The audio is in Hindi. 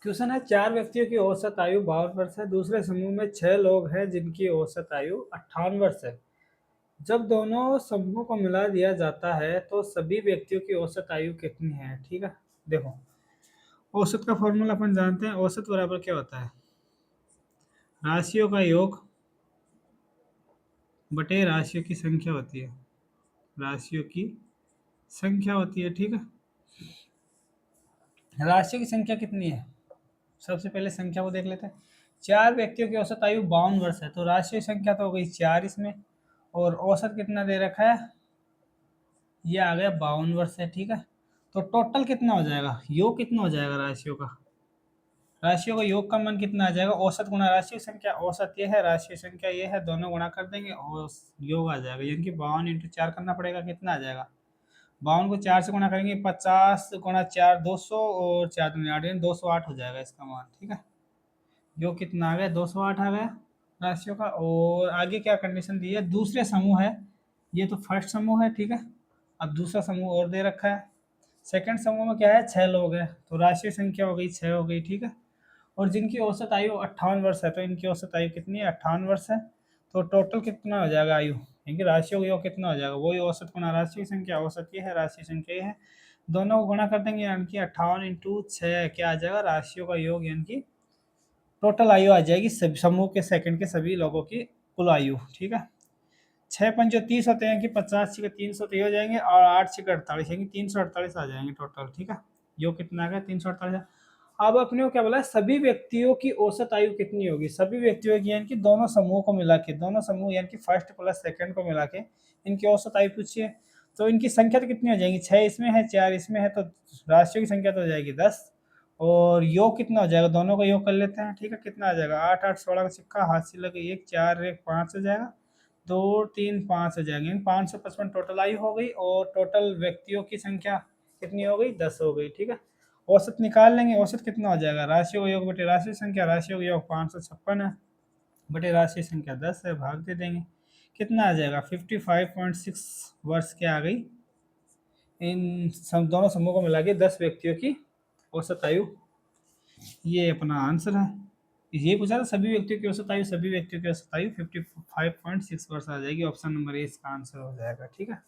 क्वेश्चन है, 4 व्यक्तियों की औसत आयु 52 वर्ष है। दूसरे समूह में 6 लोग हैं जिनकी औसत आयु 58 वर्ष है। जब दोनों समूहों को मिला दिया जाता है तो सभी व्यक्तियों की औसत आयु कितनी है? ठीक है, देखो, औसत का फॉर्मूला अपन जानते हैं। औसत बराबर क्या होता है? राशियों का योग बटे राशियों की संख्या होती है। राशियों की संख्या होती है, ठीक है। राशियों की संख्या कितनी है? सबसे पहले संख्या को देख लेते हैं। 4 व्यक्तियों की औसत आयु 52 वर्ष है, तो राशियों की संख्या तो हो गई 4 इसमें, और औसत कितना दे रखा है? ये आ गया 52 वर्ष है, ठीक है। तो टोटल कितना हो जाएगा? योग कितना हो जाएगा राशियों का? राशियों का योग का मान कितना आ जाएगा? औसत गुणा राशि संख्या। औसत ये है, राशि संख्या ये है, दोनों गुणा कर देंगे और योग आ जाएगा। यानी कि 52 × 4 करना पड़ेगा। कितना आ जाएगा? 52 को 4 से गुणा करेंगे, 50 × 4 200, और 4 दूनी 8, यानी 208 हो जाएगा इसका मान, ठीक है। योग कितना आ गया? 208 आ गया राशियों का। और आगे क्या कंडीशन दी है? दूसरे समूह है, ये तो फर्स्ट समूह है, ठीक है। अब दूसरा समूह और दे रखा है। सेकंड समूह में क्या है? 6 लोग हैं, तो राशि संख्या हो गई 6 हो गई, ठीक है। और जिनकी औसत आयु 58 वर्ष है, तो इनकी औसत आयु कितनी है? 58 वर्ष है। तो टोटल कितना हो जाएगा आयु? क्योंकि राशियों का योग कितना हो जाएगा? वही औसत गुना राशि संख्या। औसत ये है, राशि संख्या ये है, दोनों को गुणा कर देंगे, यानी कि 58 × 6 क्या आ जाएगा? राशियों का योग, यानी कि टोटल आयु आ जाएगी सभी समूह के सेकंड के सभी लोगों की कुल आयु, ठीक है। 6 × 5 = 30 होते हैं कि 50 × 300 हो जाएंगे, और 8 × 48 यानी 348 आ जाएंगे टोटल, ठीक है। योग कितना आ गया? 348। अब अपने को क्या बोला है? सभी व्यक्तियों की औसत आयु कितनी होगी? सभी व्यक्तियों की यानी कि दोनों समूह को मिला के, दोनों समूह यानी कि फर्स्ट प्लस सेकंड को मिला के इनकी औसत आयु पूछिए। तो इनकी संख्या तो कितनी हो जाएगी? 6 इसमें है, 4 इसमें है, तो राशियों की संख्या तो हो जाएगी 10। और योग कितना हो जाएगा? दोनों का योग कर लेते हैं, ठीक है। कितना आ जाएगा? 8 8 16 का सिक्का हाथ से लगे, 1 4 1 5 हो जाएगा, 2 3 5 हो जाएंगे, 555 टोटल आयु हो गई। और टोटल व्यक्तियों की संख्या कितनी हो गई? 10 हो गई, ठीक है। औसत निकाल लेंगे। औसत कितना हो जाएगा? राशियों का योग बटे राशि संख्या। राशियों का योग 556 है, बटे राशि संख्या 10 है, भाग दे देंगे। कितना आ जाएगा? 55.6 वर्ष क्या आ गई? इन दोनों समूह को मिला के 10 व्यक्तियों की औसत आयु। ये अपना आंसर है। ये पूछा था सभी व्यक्तियों की औसत आयु। सभी व्यक्तियों की औसत आयु 55.6 वर्ष आ जाएगी। ऑप्शन नंबर ए इसका आंसर हो जाएगा, ठीक है।